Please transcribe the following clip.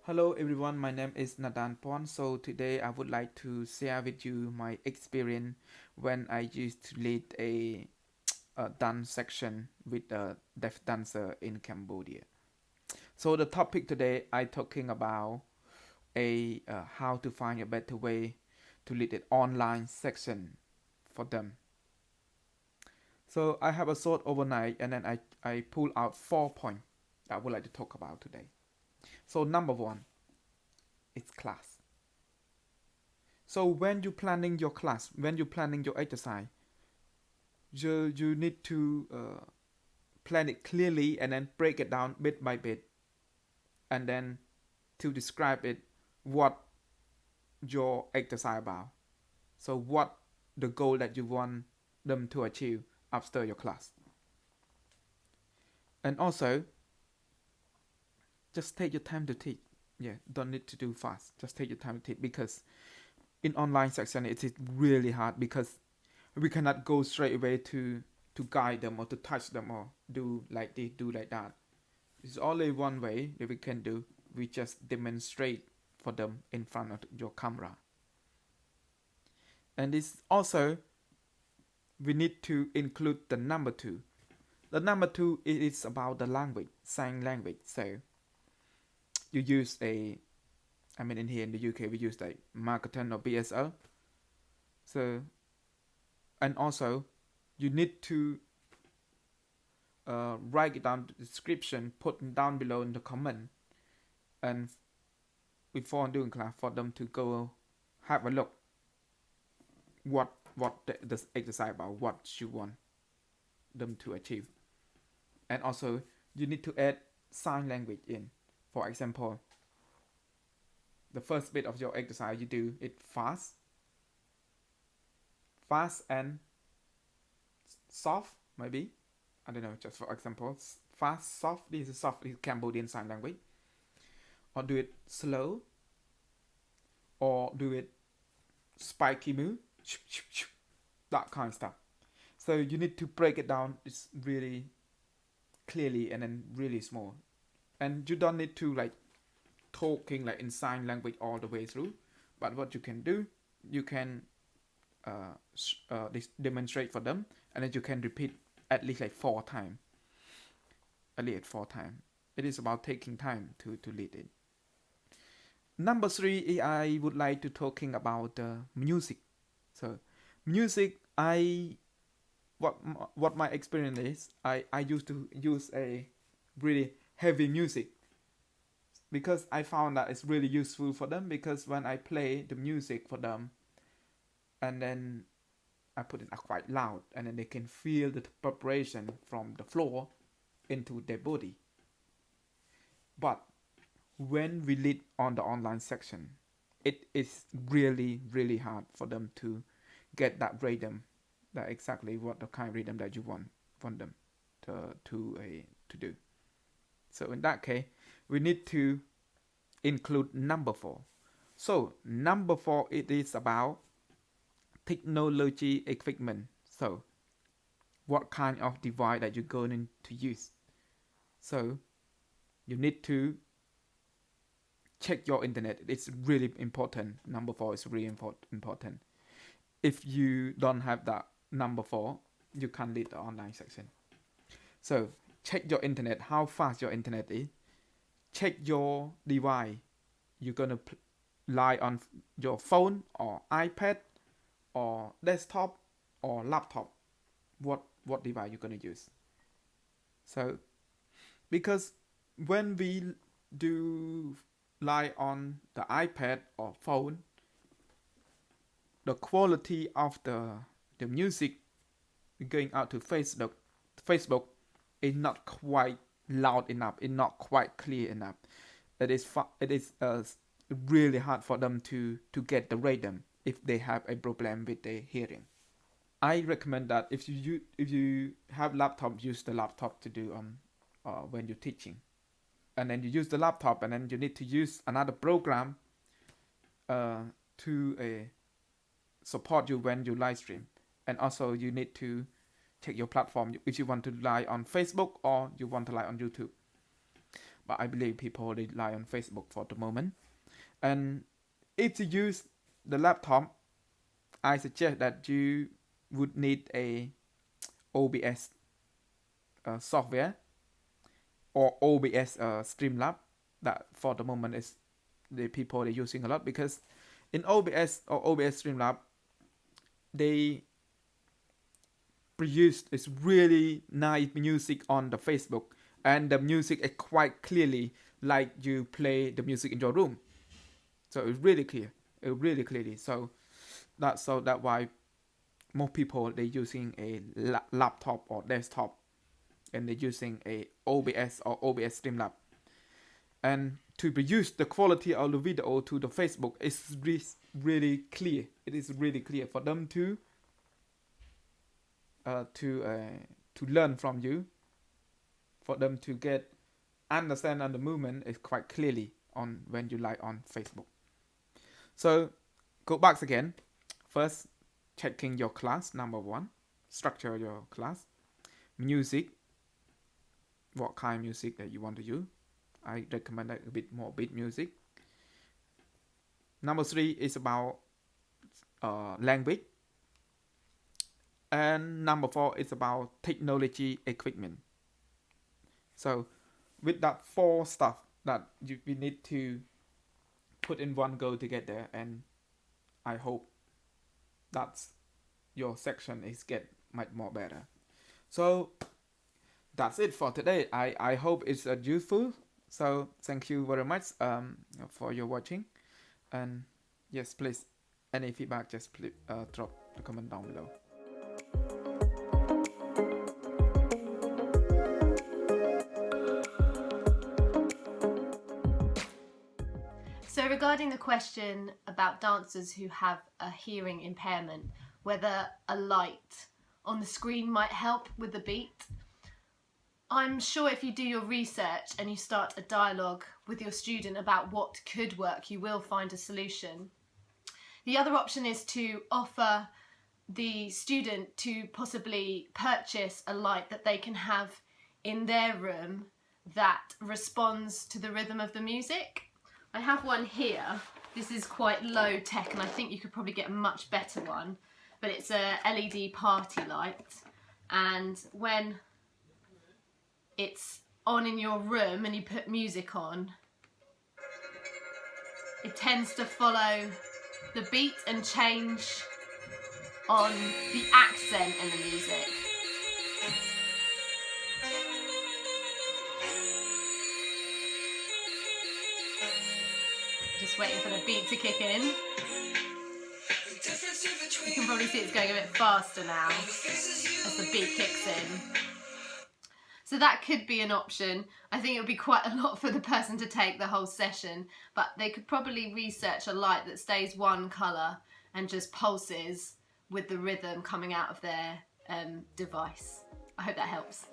Hello everyone, my name is Nadan Pon. So today I would like to share with you my experience when I used to lead a dance section with a deaf dancer in Cambodia. So the topic today I talking about a how to find a better way to lead an online section for them. So I have a short overnight and then I pull out 4 points I would like to talk about today. So number one, it's class. So when you're planning your class, when you're planning your exercise, you need to plan it clearly and then break it down bit by bit, and then to describe it what your exercise about. So what the goal that you want them to achieve after your class. And also, just take your time to teach. Yeah, don't need to do fast. Just take your time to teach because in online section it is really hard because we cannot go straight away to guide them or to touch them or do like this, do like that. It's only one way that we can do. We just demonstrate for them in front of your camera. And this also we need to include the number two. The number two is about the language, sign language. So you use in here in the UK we use like Marketing or BSL. So and also you need to write it down the description, put down below in the comment, and before doing class for them to go have a look what the exercise about, what you want them to achieve. And also you need to add sign language in. For example, the first bit of your exercise you do it fast and soft, maybe. I don't know, just for example, fast, soft. This is soft, is Cambodian sign language. Or do it slow, or do it spiky move, that kind of stuff. So you need to break it down. It's really clearly and then really small, and you don't need to like talking like in sign language all the way through. But what you can do, you can demonstrate for them, and then you can repeat at least like 4 times. At least 4 times. It is about taking time to lead it. Number three, I would like to talking about music. So music, what my experience is, I used to use a really heavy music because I found that it's really useful for them, because when I play the music for them and then I put it quite loud, and then they can feel the vibration from the floor into their body. But when we lead on the online section, it is really hard for them to get that rhythm, that exactly what the kind of rhythm that you want them to do. So in that case, we need to include number 4. So number 4, it is about technology equipment. So what kind of device that you're going to use. So you need to check your internet. It's really important. Number 4 is really important. If you don't have that number 4, you can't lead the online section. So check your internet, how fast your internet is. Check your device. You're gonna lie on your phone or iPad or desktop or laptop. What device you're gonna use. So because when we do lie on the iPad or phone, the quality of the music going out to Facebook is not quite loud enough. It's not quite clear enough. It is really hard for them to get the rhythm if they have a problem with their hearing. I recommend that if you have laptop, use the laptop to do when you're teaching, and then you use the laptop, and then you need to use another program to support you when you live stream, and also you need to check your platform if you want to rely on Facebook or you want to rely on YouTube. But I believe people rely on Facebook for the moment. And if you use the laptop, I suggest that you would need a OBS software or OBS Streamlab. That for the moment is the people are using a lot, because in OBS or OBS Streamlab, they produce this really nice music on the Facebook, and the music is quite clearly like you play the music in your room. So it's really clear, really clearly. So that's why most people they're using a laptop or desktop, and they're using a OBS or OBS Streamlab. And to produce the quality of the video to the Facebook is really clear. It is really clear for them to learn from you, for them to understand on the movement is quite clearly on when you live on Facebook. So go back again. First, checking your class, number one. Structure your class. Music. What kind of music that you want to use. I recommend a bit more beat music. Number 3 is about language. And number 4 is about technology equipment. So with that 4 stuff that we need to put in one go together, and I hope that's your section is get much more better. So that's it for today. I hope it's useful. So thank you very much for your watching. And yes, please, any feedback, just please, drop the comment down below. So regarding the question about dancers who have a hearing impairment, whether a light on the screen might help with the beat, I'm sure if you do your research and you start a dialogue with your student about what could work, you will find a solution. The other option is to offer the student to possibly purchase a light that they can have in their room that responds to the rhythm of the music. I have one here. This is quite low tech, and I think you could probably get a much better one, but it's a LED party light, and when it's on in your room and you put music on, it tends to follow the beat and change on the accent in the music. Just waiting for the beat to kick in. You can probably see it's going a bit faster now as the beat kicks in. So that could be an option. I think it would be quite a lot for the person to take the whole session, but they could probably research a light that stays one colour and just pulses with the rhythm coming out of their device. I hope that helps.